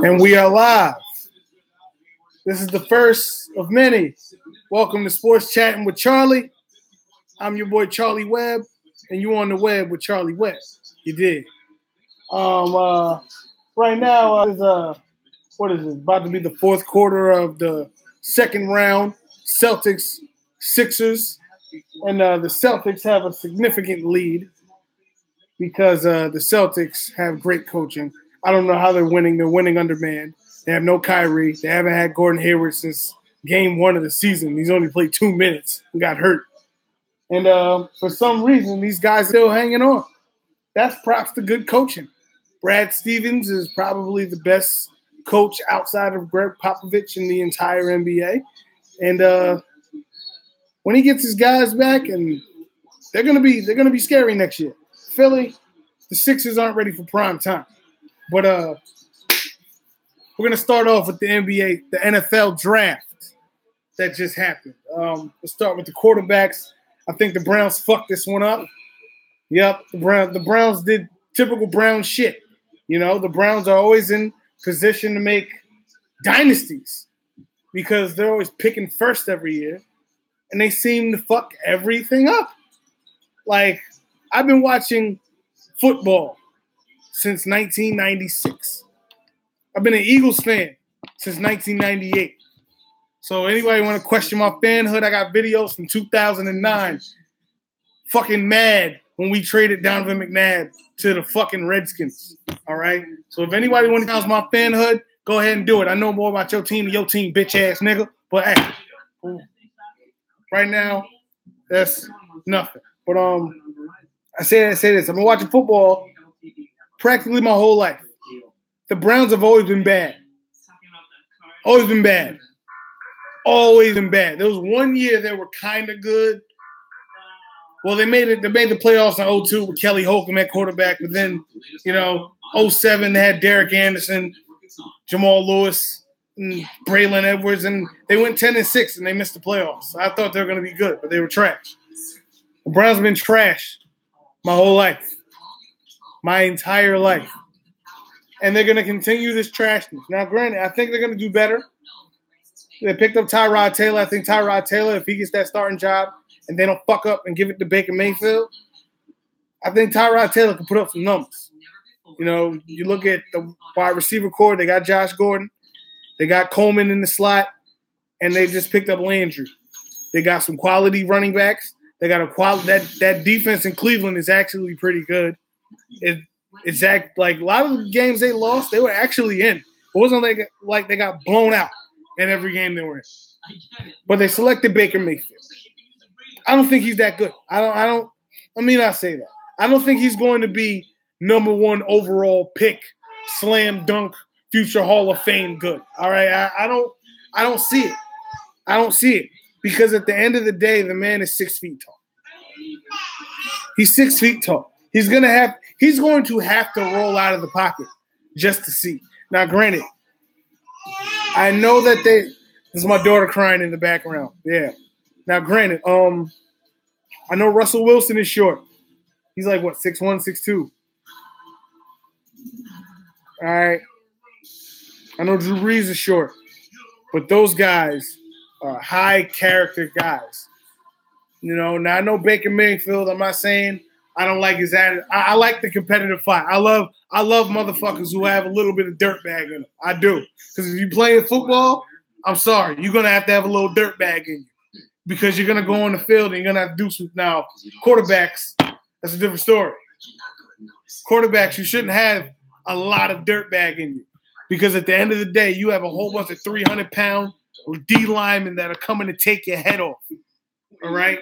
And we are live. This is the first of many. Welcome to Sports Chatting with Charlie. I'm your boy Charlie Webb, and you on the web with Charlie Webb. You did. Right now is what is it? About to be the fourth quarter of the second round. Celtics, Sixers, and the Celtics have a significant lead because the Celtics have great coaching. I don't know how they're winning. They're winning undermanned. They have no Kyrie. They haven't had Gordon Hayward since game one of the season. He's only played 2 minutes and got hurt. And for some reason, these guys are still hanging on. That's props to good coaching. Brad Stevens is probably the best coach outside of Greg Popovich in the entire NBA. And when he gets his guys back, and they're gonna be scary next year. Philly, the Sixers aren't ready for prime time. But we're gonna start off with the NFL draft that just happened. Let's start with the quarterbacks. I think the Browns fucked this one up. Yep, the Browns did typical Brown shit. You know, the Browns are always in position to make dynasties because they're always picking first every year, and they seem to fuck everything up. Like, I've been watching football since 1996. I've been an Eagles fan since 1998. So anybody want to question my fanhood, I got videos from 2009. Fucking mad when we traded Donovan McNabb to the fucking Redskins. All right? So if anybody want to challenge my fanhood, go ahead and do it. I know more about your team than your team, bitch-ass nigga. But, hey, right now, that's nothing. But I say this. I've been watching football practically my whole life. The Browns have always been bad. Always been bad. Always been bad. There was 1 year they were kind of good. Well, they made the playoffs in 2002 with Kelly Holcomb at quarterback, but then, 2007 they had Derek Anderson, Jamal Lewis, and Braylon Edwards, and they went 10-6 and they missed the playoffs. I thought they were going to be good, but they were trash. The Browns have been trash my whole life, my entire life, and they're going to continue this trashness. Now, granted, I think they're going to do better. They picked up Tyrod Taylor. I think Tyrod Taylor, if he gets that starting job and they don't fuck up and give it to Baker Mayfield, I think Tyrod Taylor can put up some numbers. You look at the wide receiver core, they got Josh Gordon. They got Coleman in the slot, and they just picked up Landry. They got some quality running backs. They got that defense in Cleveland is actually pretty good. It's like a lot of the games they lost, they were actually in. It wasn't like they got blown out in every game they were in. But they selected Baker Mayfield. I don't think he's that good. I say that. I don't think he's going to be number one overall pick, slam dunk, future Hall of Fame good. All right. I don't see it. I don't see it. Because at the end of the day, the man is 6 feet tall. He's 6 feet tall. He's going to have to roll out of the pocket just to see. Now, granted, I know that this is my daughter crying in the background. Yeah. Now, granted, I know Russell Wilson is short. He's like, 6'1", 6'2". All right. I know Drew Brees is short. But those guys are high character guys. Now I know Baker Mayfield. I'm not saying I don't like his attitude. I like the competitive fight. I love motherfuckers who have a little bit of dirtbag in them. I do. Because if you play football, I'm sorry, you're gonna have to have a little dirtbag in you. Because you're gonna go on the field and you're gonna have to do some. Now, quarterbacks, that's a different story. Quarterbacks, you shouldn't have a lot of dirtbag in you. Because at the end of the day, you have a whole bunch of 300-pound D linemen that are coming to take your head off. All right?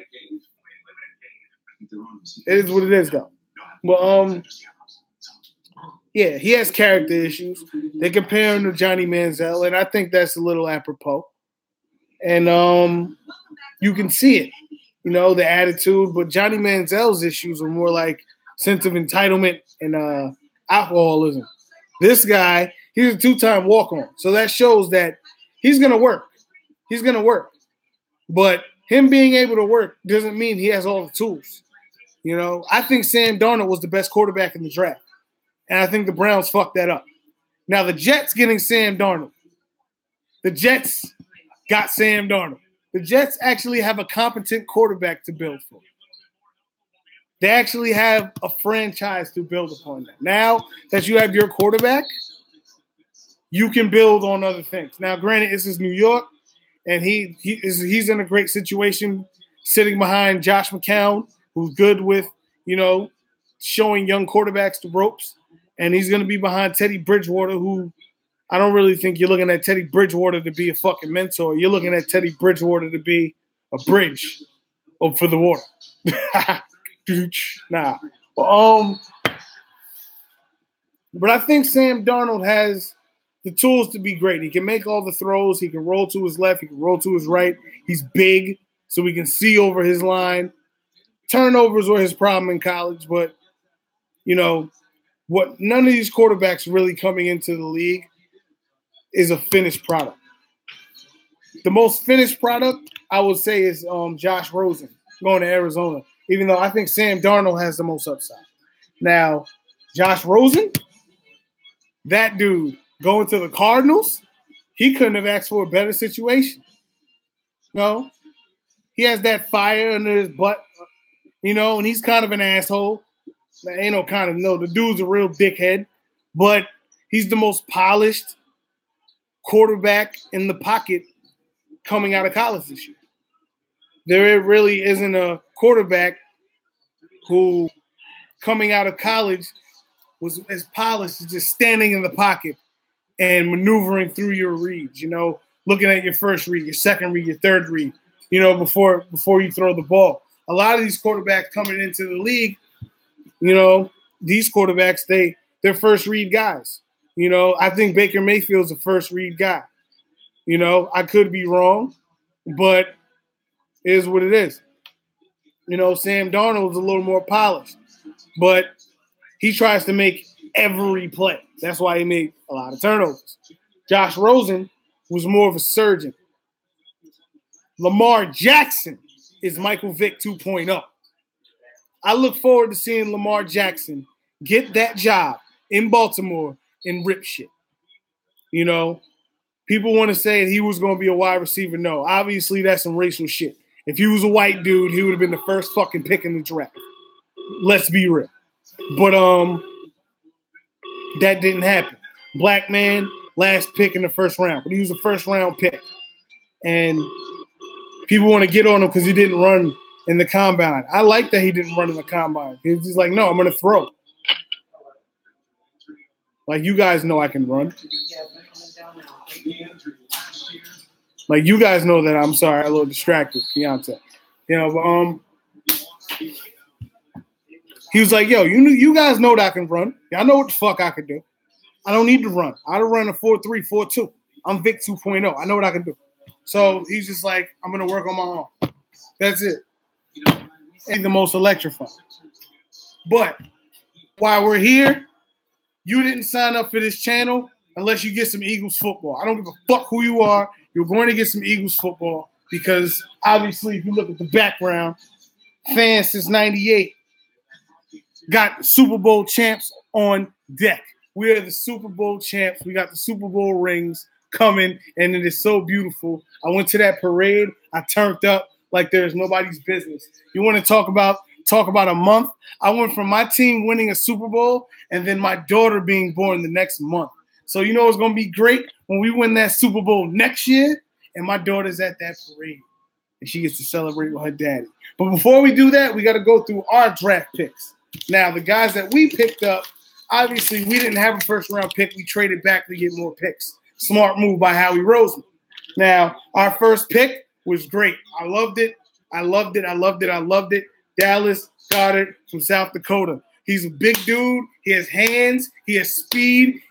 It is what it is, though. Well, yeah, he has character issues. They compare him to Johnny Manziel, and I think that's a little apropos. And you can see it, the attitude. But Johnny Manziel's issues are more like sense of entitlement and alcoholism. This guy, he's a 2-time walk-on. So that shows that he's going to work. He's going to work. But him being able to work doesn't mean he has all the tools. You know, I think Sam Darnold was the best quarterback in the draft. And I think the Browns fucked that up. Now, the Jets getting Sam Darnold. The Jets got Sam Darnold. The Jets actually have a competent quarterback to build for. They actually have a franchise to build upon that. Now that you have your quarterback, you can build on other things. Now, granted, this is New York, and he's in a great situation sitting behind Josh McCown, who's good with, you know, showing young quarterbacks the ropes. And he's going to be behind Teddy Bridgewater, who I don't really think you're looking at Teddy Bridgewater to be a fucking mentor. You're looking at Teddy Bridgewater to be a bridge for the water. Nah. But I think Sam Darnold has the tools to be great. He can make all the throws. He can roll to his left. He can roll to his right. He's big, so we can see over his line. Turnovers were his problem in college, but, you know, what none of these quarterbacks really coming into the league is a finished product. The most finished product, I would say, is Josh Rosen going to Arizona, even though I think Sam Darnold has the most upside. Now, Josh Rosen, that dude going to the Cardinals, he couldn't have asked for a better situation. No, he has that fire under his butt, you know, and he's kind of an asshole. Ain't no kind of no. The dude's a real dickhead, but he's the most polished quarterback in the pocket coming out of college this year. There really isn't a quarterback who, coming out of college, was as polished as just standing in the pocket and maneuvering through your reads. You know, looking at your first read, your second read, your third read. You know, before you throw the ball. A lot of these quarterbacks coming into the league, you know, these quarterbacks, they're first read guys. You know, I think Baker Mayfield's a first read guy. You know, I could be wrong, but it is what it is. You know, Sam Darnold's a little more polished, but he tries to make every play. That's why he made a lot of turnovers. Josh Rosen was more of a surgeon. Lamar Jackson is Michael Vick 2.0. I look forward to seeing Lamar Jackson get that job in Baltimore and rip shit. You know, people want to say he was going to be a wide receiver. No, obviously that's some racial shit. If he was a white dude, he would have been the first fucking pick in the draft. Let's be real. But that didn't happen. Black man, last pick in the first round. But he was a first round pick. And people want to get on him because he didn't run in the combine. I like that he didn't run in the combine. He was just like, no, I'm going to throw. Like, you guys know I can run. Like, you guys know that. I'm sorry, I'm a little distracted, Keontae. You know, but he was like, yo, you guys know that I can run. Y'all know what the fuck I can do. I don't need to run. I'd run a 4.3, 4.2. I'm Vic 2.0. I know what I can do. So he's just like, I'm going to work on my own. That's it. Ain't the most electrifying. But while we're here, you didn't sign up for this channel unless you get some Eagles football. I don't give a fuck who you are. You're going to get some Eagles football because obviously if you look at the background, fans since 98 got Super Bowl champs on deck. We are the Super Bowl champs. We got the Super Bowl rings coming, and it is so beautiful. I went to that parade. I turned up like there's nobody's business. You want to talk about a month? I went from my team winning a Super Bowl and then my daughter being born the next month. So you know it's going to be great when we win that Super Bowl next year and my daughter's at that parade and she gets to celebrate with her daddy. But before we do that, we got to go through our draft picks. Now, the guys that we picked up, obviously we didn't have a first-round pick. We traded back to get more picks. Smart move by Howie Roseman. Now, our first pick was great. I loved it. Dallas Goedert from South Dakota. He's a big dude. He has hands. He has speed.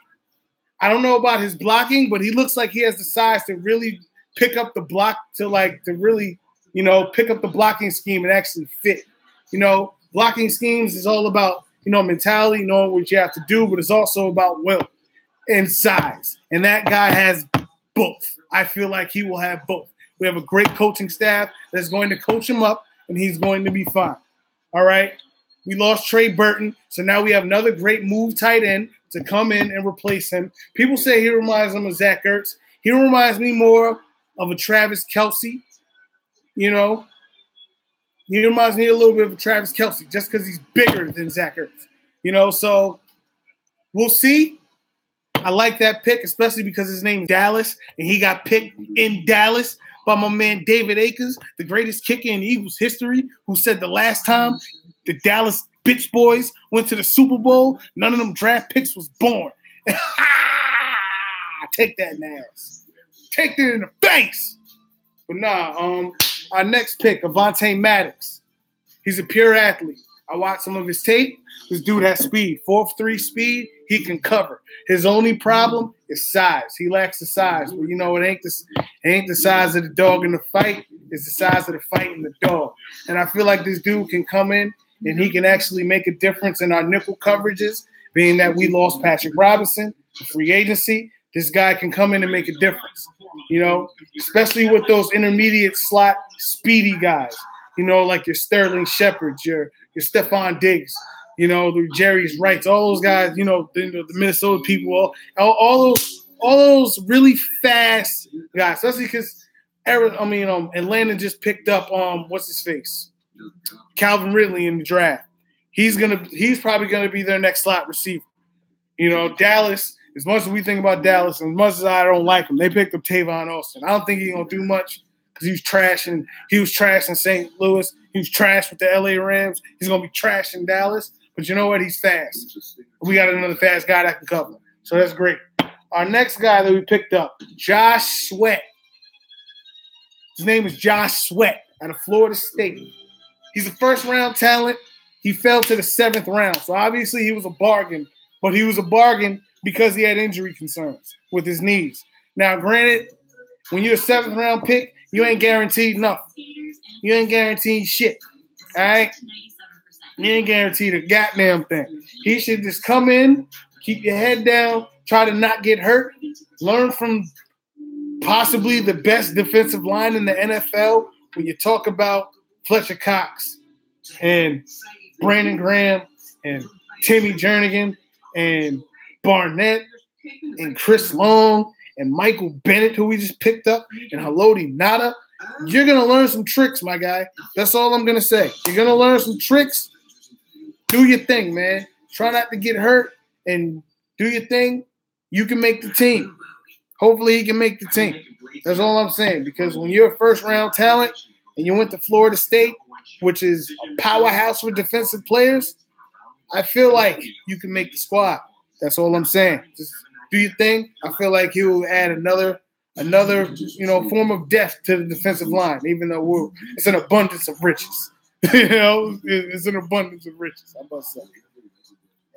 I don't know about his blocking, but he looks like he has the size to really pick up the block, to really, you know, pick up the blocking scheme and actually fit. You know, blocking schemes is all about, you know, mentality, knowing what you have to do, but it's also about will and size. And that guy has both. I feel like he will have both. We have a great coaching staff that's going to coach him up, and he's going to be fine. All right? We lost Trey Burton, so now we have another great move tight end to come in and replace him. People say he reminds them of Zach Ertz. He reminds me more of a Travis Kelce, you know. He reminds me a little bit of a Travis Kelce just because he's bigger than Zach Ertz, you know. So we'll see. I like that pick, especially because his name is Dallas, and he got picked in Dallas by my man David Akers, the greatest kicker in Eagles history, who said the last time the Dallas bitch boys went to the Super Bowl, none of them draft picks was born. Take that in the ass. Take that in the face. But nah, our next pick, Avonte Maddox. He's a pure athlete. I watched some of his tape. This dude has speed. 4.3 speed, he can cover. His only problem is size. He lacks the size. But you know, it ain't the size of the dog in the fight. It's the size of the fight in the dog. And I feel like this dude can come in and he can actually make a difference in our nickel coverages, being that we lost Patrick Robinson to free agency. This guy can come in and make a difference, you know, especially with those intermediate slot speedy guys, you know, like your Sterling Shepard, your Stephon Diggs, you know, the Jerry's Wrights, all those guys, you know, the Minnesota people, all those really fast guys, especially because Atlanta just picked up what's his face, Calvin Ridley in the draft. He's probably gonna be their next slot receiver. You know, Dallas. As much as we think about Dallas, and as much as I don't like him, they picked up Tavon Austin. I don't think he's gonna do much because he was trash in St. Louis. He was trash with the LA Rams. He's gonna be trash in Dallas. But you know what? He's fast. We got another fast guy that can cover. So that's great. Our next guy that we picked up, Josh Sweat. His name is Josh Sweat out of Florida State. He's a first-round talent. He fell to the 7th round. So obviously he was a bargain, but he was a bargain because he had injury concerns with his knees. Now, granted, when you're a 7th-round pick, you ain't guaranteed nothing. You ain't guaranteed shit, all right? You ain't guaranteed a goddamn thing. He should just come in, keep your head down, try to not get hurt, learn from possibly the best defensive line in the NFL when you talk about Fletcher Cox and Brandon Graham and Timmy Jernigan and Barnett and Chris Long and Michael Bennett, who we just picked up, and Haloti Nada. You're going to learn some tricks, my guy. That's all I'm going to say. You're going to learn some tricks. Do your thing, man. Try not to get hurt and do your thing. You can make the team. Hopefully he can make the team. That's all I'm saying, because when you're a first-round talent and you went to Florida State, which is a powerhouse for defensive players, I feel like you can make the squad. That's all I'm saying. Just do your thing. I feel like he will add another, form of depth to the defensive line, even though it's an abundance of riches. It's an abundance of riches, I must say.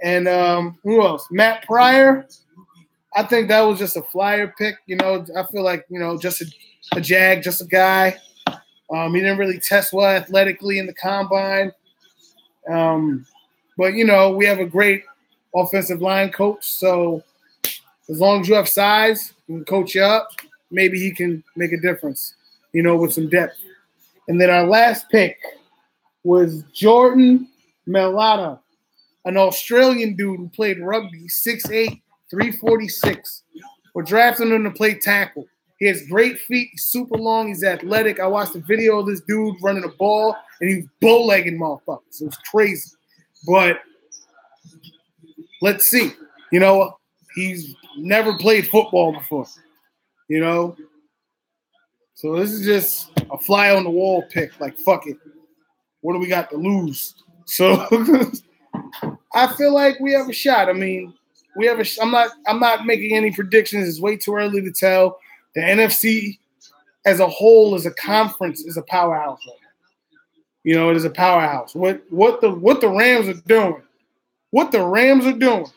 And who else? Matt Pryor. I think that was just a flyer pick. I feel like, just a jag, just a guy. He didn't really test well athletically in the combine. But, we have a great offensive line coach. So as long as you have size, he can coach you up. Maybe he can make a difference, with some depth. And then our last pick was Jordan Mailata, an Australian dude who played rugby, 6'8", 346. We're drafting him to play tackle. He has great feet. He's super long. He's athletic. I watched a video of this dude running a ball, and he was bow-legging motherfuckers. It was crazy. But let's see. He's never played football before. So this is just a fly-on-the-wall pick. Like, fuck it. What do we got to lose? So I feel like we have a shot. I mean, I'm not making any predictions. It's way too early to tell. The NFC as a whole, as a conference, is a powerhouse right now. It is a powerhouse. What the Rams are doing. What the Rams are doing.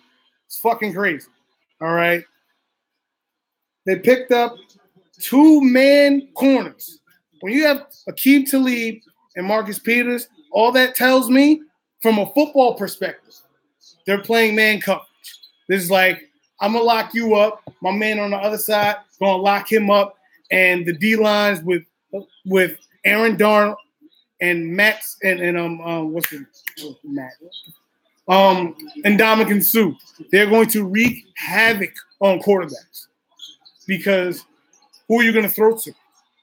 It's fucking crazy. All right. They picked up 2-man corners. When you have Aqib Talib and Marcus Peters, all that tells me, from a football perspective, they're playing man coverage. This is like, I'm going to lock you up. My man on the other side going to lock him up. And the D-lines with Aaron Darnold and Max and what's his Matt? And Ndamukong Suh. They're going to wreak havoc on quarterbacks because who are you going to throw to?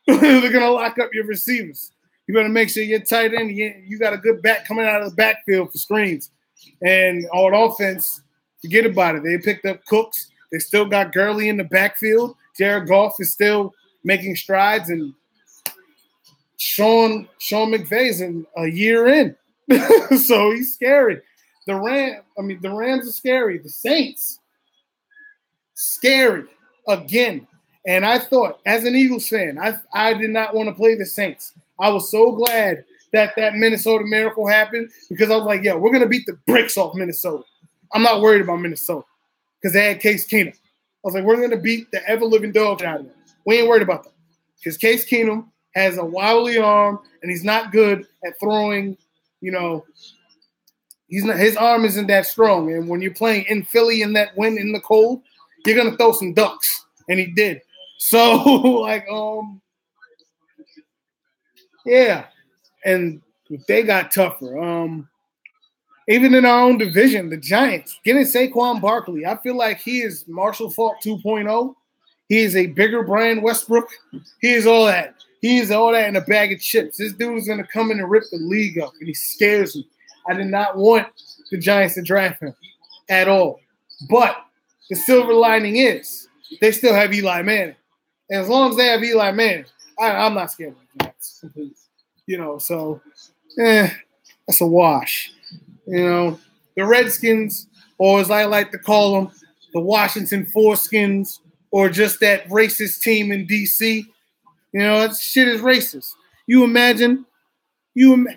They're going to lock up your receivers. You better make sure you're tight end. You got a good back coming out of the backfield for screens. And on offense, forget about it. They picked up Cooks. They still got Gurley in the backfield. Jared Goff is still making strides, and Sean McVay's a year in, so he's scary. The Rams are scary. The Saints, scary again. And I thought, as an Eagles fan, I did not want to play the Saints. I was so glad that Minnesota Miracle happened because I was like, yo, we're going to beat the bricks off Minnesota. I'm not worried about Minnesota because they had Case Keenum. I was like, we're going to beat the ever-living dog out of them. We ain't worried about them because Case Keenum has a wobbly arm and he's not good at throwing, his arm isn't that strong. And when you're playing in Philly in that wind in the cold, you're going to throw some ducks. And he did. So, yeah. And they got tougher. Even in our own division, the Giants, getting Saquon Barkley, I feel like he is Marshall Faulk 2.0. He is a bigger Brian Westbrook. He is all that. He is all that in a bag of chips. This dude is going to come in and rip the league up, and he scares me. I did not want the Giants to draft him at all. But the silver lining is they still have Eli Manning. And as long as they have Eli Manning, I'm not scared of the Giants. So that's a wash. The Redskins, or as I like to call them, the Washington Foreskins, or just that racist team in D.C., that shit is racist.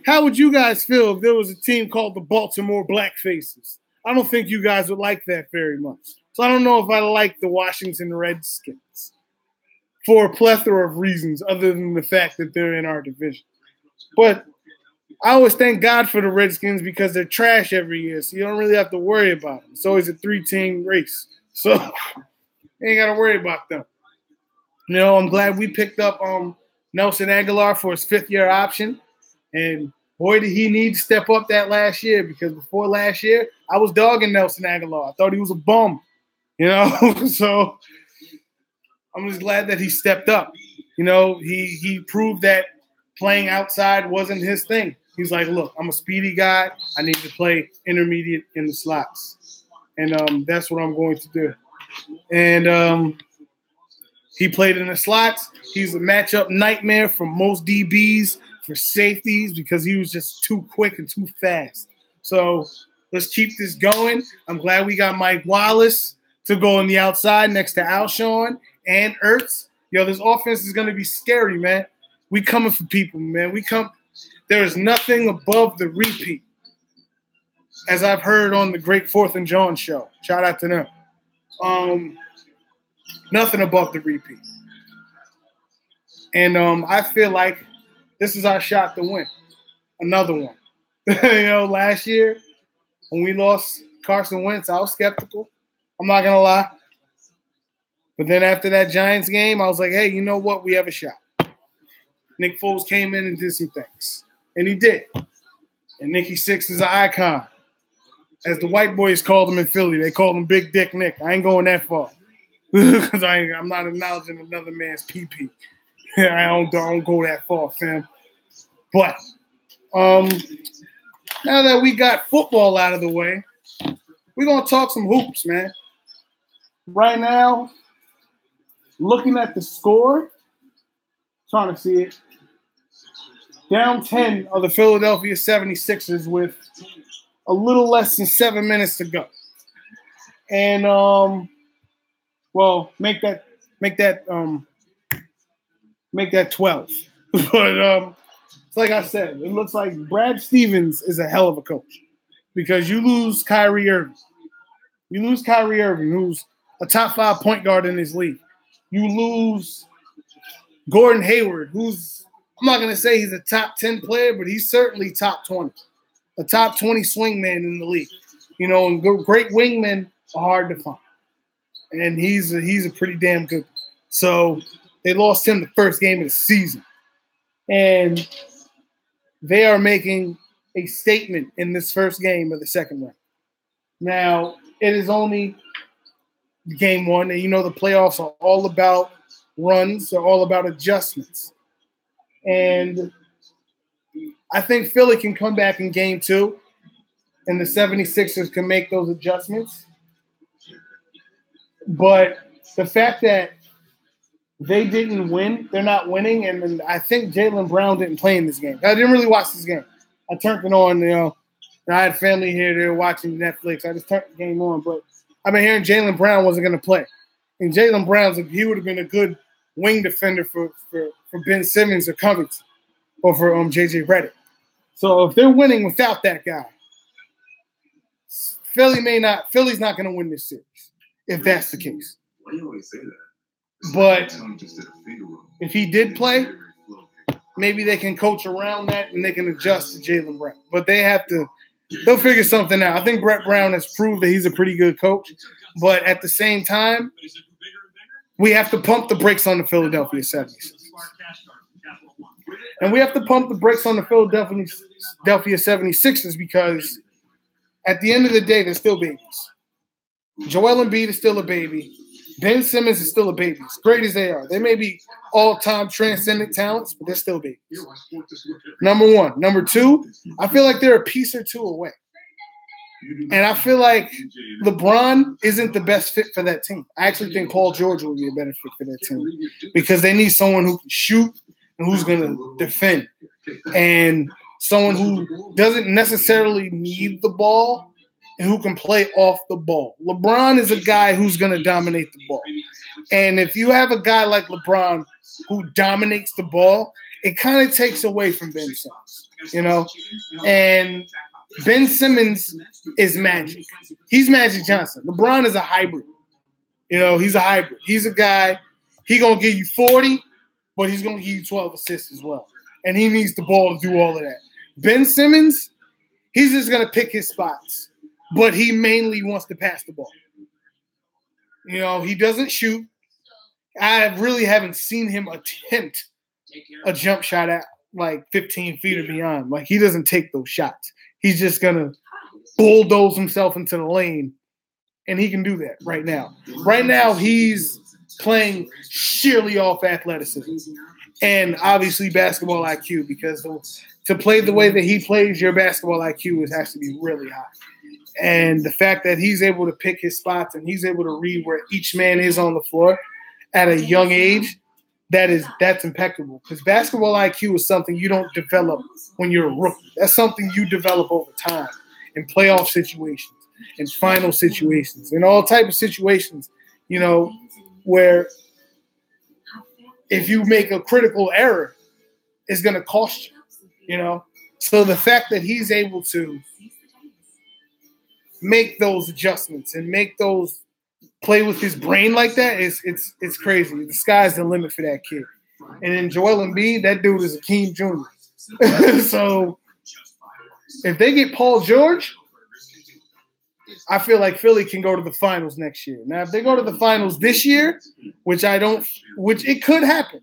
How would you guys feel if there was a team called the Baltimore Blackfaces? I don't think you guys would like that very much. So I don't know if I like the Washington Redskins for a plethora of reasons other than the fact that they're in our division. But I always thank God for the Redskins because they're trash every year, so you don't really have to worry about them. It's always a 3-team race. So you ain't got to worry about them. I'm glad we picked up Nelson Aguilar for his 5th-year option. And boy, did he need to step up that last year because before last year, I was dogging Nelson Aguilar. I thought he was a bum, So I'm just glad that he stepped up. He proved that playing outside wasn't his thing. He's like, look, I'm a speedy guy. I need to play intermediate in the slots. And that's what I'm going to do. And he played in the slots. He's a matchup nightmare for most DBs, for safeties, because he was just too quick and too fast. So let's keep this going. I'm glad we got Mike Wallace to go on the outside next to Alshon and Ertz. This offense is going to be scary, man. We coming for people, man. There is nothing above the repeat, as I've heard on the Great Fourth and John show. Shout out to them. Nothing above the repeat. And I feel like this is our shot to win. Another one. Last year when we lost Carson Wentz, I was skeptical. I'm not going to lie. But then after that Giants game, I was like, hey, you know what? We have a shot. Nick Foles came in and did some things. And he did. And Nicky Sixx is an icon. As the white boys called him in Philly, they called him Big Dick Nick. I ain't going that far. Because I'm not acknowledging another man's pee-pee. I don't go that far, fam. But now that we got football out of the way, we're going to talk some hoops, man. Right now, looking at the score, trying to see it, down 10 are the Philadelphia 76ers with a little less than 7 minutes to go. And, make that 12. But it's like I said, it looks like Brad Stevens is a hell of a coach because you lose Kyrie Irving. You lose Kyrie Irving, who's a top 5 point guard in this league. You lose Gordon Hayward, who's, I'm not going to say he's a top 10 player, but he's certainly top 20. A top 20 swingman in the league. And great wingmen are hard to find. And he's a pretty damn good one. So they lost him the first game of the season. And they are making a statement in this first game of the second round. Now, it is only game one, and the playoffs are all about runs, they're all about adjustments. And I think Philly can come back in game two, and the 76ers can make those adjustments. But the fact that they didn't win, they're not winning, and I think Jaylen Brown didn't play in this game. I didn't really watch this game. I turned it on, and I had family here, they were watching Netflix. I just turned the game on, but I've been hearing Jaylen Brown wasn't going to play. And Jaylen Brown's he would have been a good wing defender for Ben Simmons or Covington or for JJ Redick. So if they're winning without that guy, Philly's not going to win this series if that's the case. Why do you always say that? But if he did play, maybe they can coach around that and they can adjust to Jaylen Brown. But they'll figure something out. I think Brett Brown has proved that he's a pretty good coach. But at the same time, we have to pump the brakes on the Philadelphia 76ers. And we have to pump the brakes on the Philadelphia 76ers because at the end of the day, they're still babies. Joel Embiid is still a baby. Ben Simmons is still a baby, as great as they are. They may be all-time transcendent talents, but they're still babies. Number one. Number two, I feel like they're a piece or two away. And I feel like LeBron isn't the best fit for that team. I actually think Paul George will be a better fit for that team because they need someone who can shoot and who's going to defend and someone who doesn't necessarily need the ball and who can play off the ball. LeBron is a guy who's going to dominate the ball. And if you have a guy like LeBron who dominates the ball, it kind of takes away from Ben Simmons, And Ben Simmons is Magic. He's Magic Johnson. LeBron is a hybrid. He's a hybrid. He's a guy, he's going to give you 40, but he's going to give you 12 assists as well. And he needs the ball to do all of that. Ben Simmons, he's just going to pick his spots. But he mainly wants to pass the ball. He doesn't shoot. I really haven't seen him attempt a jump shot at like 15 feet or beyond. Like, he doesn't take those shots. He's just going to bulldoze himself into the lane, and he can do that right now. Right now, he's playing sheerly off athleticism and obviously basketball IQ because to play the way that he plays, your basketball IQ has to be really high. And the fact that he's able to pick his spots and he's able to read where each man is on the floor at a young age, that's impeccable. Because basketball IQ is something you don't develop when you're a rookie. That's something you develop over time in playoff situations, in final situations, in all type of situations, where if you make a critical error, it's going to cost you, So the fact that he's able to make those adjustments and play with his brain like that it's crazy. The sky's the limit for that kid. And then Joel Embiid, that dude is Akeem Jr. So if they get Paul George, I feel like Philly can go to the finals next year. Now, if they go to the finals this year, which it could happen.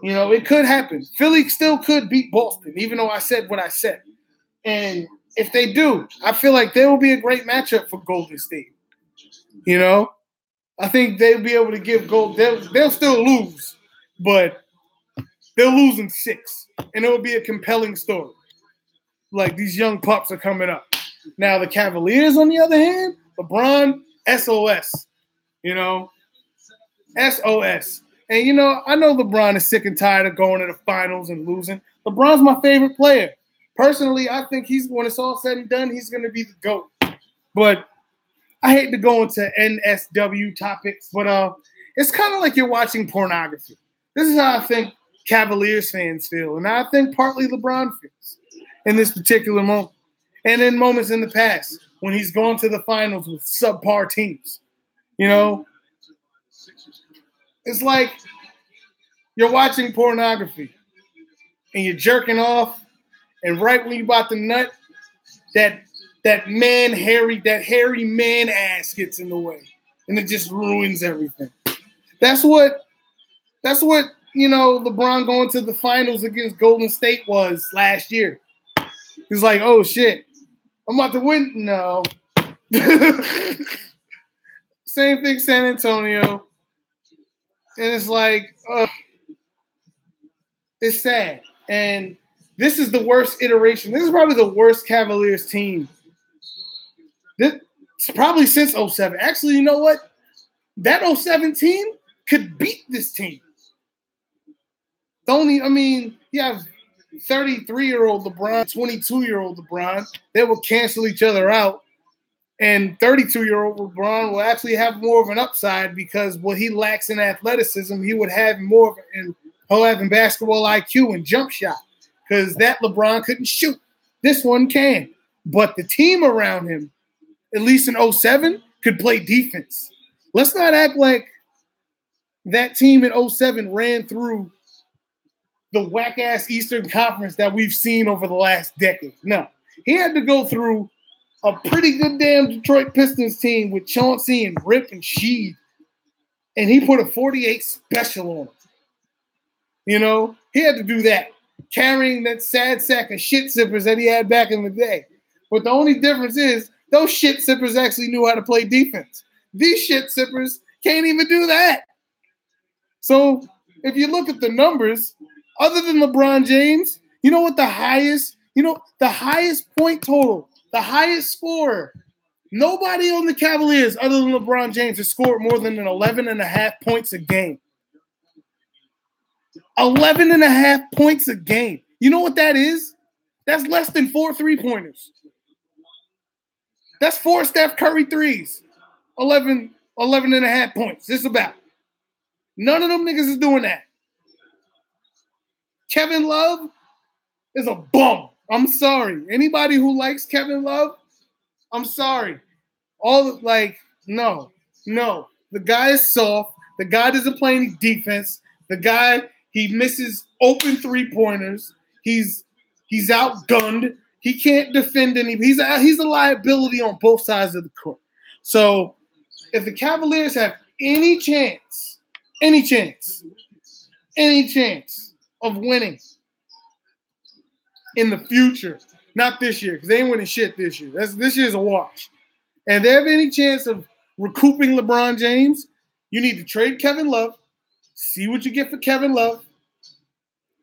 It could happen. Philly still could beat Boston, even though I said what I said. And if they do, I feel like there will be a great matchup for Golden State. I think they'll be able to give they'll still lose, but they'll lose in 6. And it will be a compelling story. Like, these young pups are coming up. Now, the Cavaliers, on the other hand, LeBron, SOS. SOS. And, I know LeBron is sick and tired of going to the finals and losing. LeBron's my favorite player. Personally, I think when it's all said and done, he's going to be the GOAT. But I hate to go into NSW topics, but it's kind of like you're watching pornography. This is how I think Cavaliers fans feel, and I think partly LeBron feels in this particular moment. And in moments in the past when he's gone to the finals with subpar teams. It's like you're watching pornography and you're jerking off, and right when you're about to nut, that hairy man ass gets in the way, and it just ruins everything. That's what LeBron going to the finals against Golden State was last year. He's like, oh shit, I'm about to win. No. Same thing, San Antonio. And it's like, it's sad. And this is the worst iteration. This is probably the worst Cavaliers team. This probably since 07. Actually, you know what? That 07 team could beat this team. You have 33-year-old LeBron, 22-year-old LeBron. They will cancel each other out. And 32-year-old LeBron will actually have more of an upside because what he lacks in athleticism, he would have more in basketball IQ and jump shot because that LeBron couldn't shoot. This one can. But the team around him, at least in 07, could play defense. Let's not act like that team in 07 ran through the whack-ass Eastern Conference that we've seen over the last decade. No. He had to go through a pretty good damn Detroit Pistons team with Chauncey and Rip and Sheed. And he put a 48 special on him. He had to do that, carrying that sad sack of shit sippers that he had back in the day. But the only difference is those shit sippers actually knew how to play defense. These shit sippers can't even do that. So if you look at the numbers, other than LeBron James, you know what the highest point total, the highest scorer, nobody on the Cavaliers other than LeBron James has scored more than 11.5 points a game. 11.5 points a game. You know what that is? That's less than 4 3-pointers. That's 4 Steph Curry threes. 11.5 points. Just about. None of them niggas is doing that. Kevin Love is a bum. I'm sorry. Anybody who likes Kevin Love, I'm sorry. No. The guy is soft. The guy doesn't play any defense. The guy, he misses open 3-pointers. He's outgunned. He can't defend any. He's a liability on both sides of the court. So if the Cavaliers have any chance of winning in the future, not this year, because they ain't winning shit this year. This year's a wash. And if they have any chance of recouping LeBron James, you need to trade Kevin Love, see what you get for Kevin Love,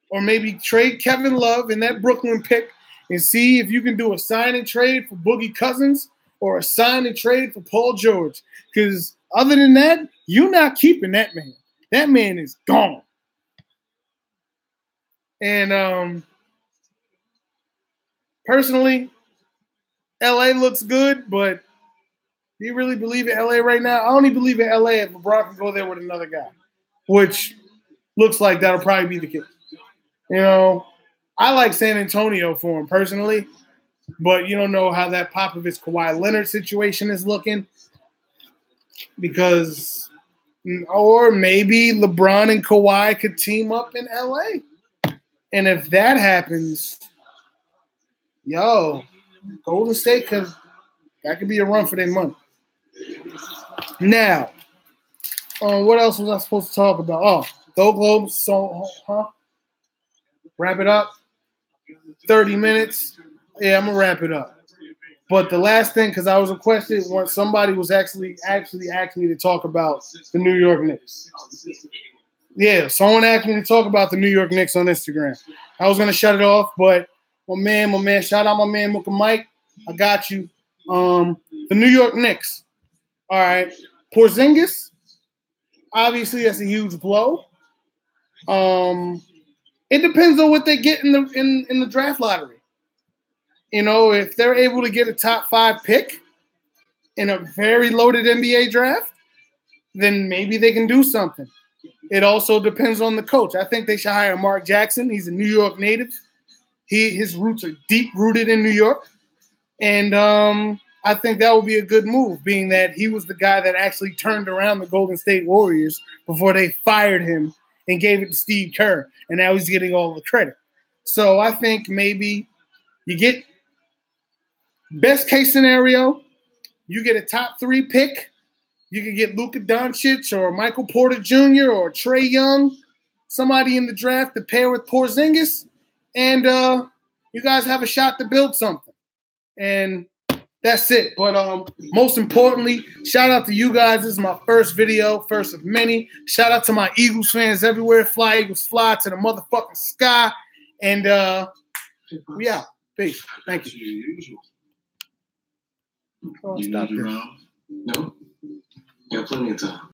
or maybe trade Kevin Love in that Brooklyn pick and see if you can do a sign and trade for Boogie Cousins or a sign and trade for Paul George. Because other than that, you're not keeping that man. That man is gone. And personally, LA looks good, but do you really believe in LA right now? I only believe in LA if LeBron can go there with another guy, which looks like that'll probably be the case. I like San Antonio for him personally, but you don't know how that Popovich Kawhi Leonard situation is looking or maybe LeBron and Kawhi could team up in LA. And if that happens, Golden State that could be a run for their money. Now, what else was I supposed to talk about? Oh, the Oklahoma. Wrap it up. 30 minutes. Yeah, I'm gonna wrap it up. But the last thing, because I was requested when somebody was actually asked me to talk about the New York Knicks. Yeah, someone asked me to talk about the New York Knicks on Instagram. I was gonna shut it off, but my man, shout out my man Mooka Mike. I got you. The New York Knicks. All right. Porzingis, obviously that's a huge blow. It depends on what they get in the draft lottery. If they're able to get a top 5 pick in a very loaded NBA draft, then maybe they can do something. It also depends on the coach. I think they should hire Mark Jackson. He's a New York native. His roots are deep rooted in New York. And I think that would be a good move, being that he was the guy that actually turned around the Golden State Warriors before they fired him and gave it to Steve Kerr. And now he's getting all the credit. So I think maybe you get best case scenario, you get a top 3 pick. You could get Luka Doncic or Michael Porter Jr. or Trae Young. somebody in the draft to pair with Porzingis, and you guys have a shot to build something. And that's it. But most importantly, shout out to you guys. This is my first video, first of many. Shout out to my Eagles fans everywhere. Fly, Eagles, fly to the motherfucking sky. And we out. Peace. Thank you. Oh, stop this. No? Got plenty of time.